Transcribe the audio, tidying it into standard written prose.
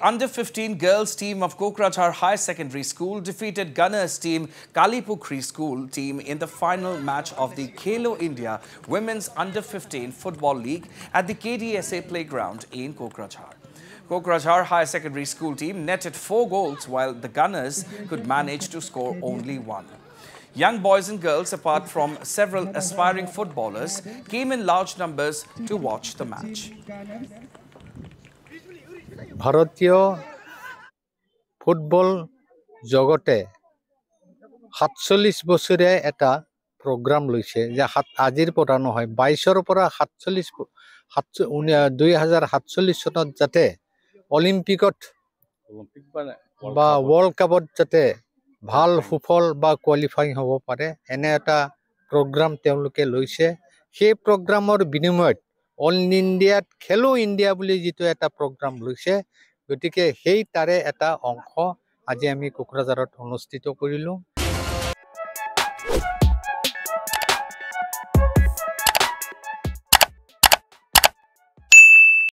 Under-15 girls team of Kokrajhar High Secondary School defeated Gunners team Kalipukri School team in the final match of the Khelo India Women's Under-15 Football League at the KDSA Playground in Kokrajhar. Kokrajhar High Secondary School team netted 4 goals while the Gunners could manage to score only 1. Young boys and girls, apart from several aspiring footballers, came in large numbers to watch the match. ভারতীয় football জগতে 47 বছৰীয়া এটা programme লৈছে যে আজিৰ পৰা নহয় 22ৰ পৰা 2047 চনত যাতে অলিম্পিকত বা ওয়াৰ্ল্ড কাপত যাতে ভাল সুফল বা কোয়ালিফাইং হ'ব পাৰে এনে এটা প্ৰগ্ৰাম তেওঁলোকে লৈছে সেই প্ৰগ্ৰামৰ বিনিময়ত অল ইণ্ডিয়াত খেলো ইণ্ডিয়া বুলি যেটো এটা প্ৰগ্ৰাম লৈছে গতিকে সেই তাৰে এটা অংশ আজি আমি কোকৰাঝাৰত অনুষ্ঠিত কৰিলো।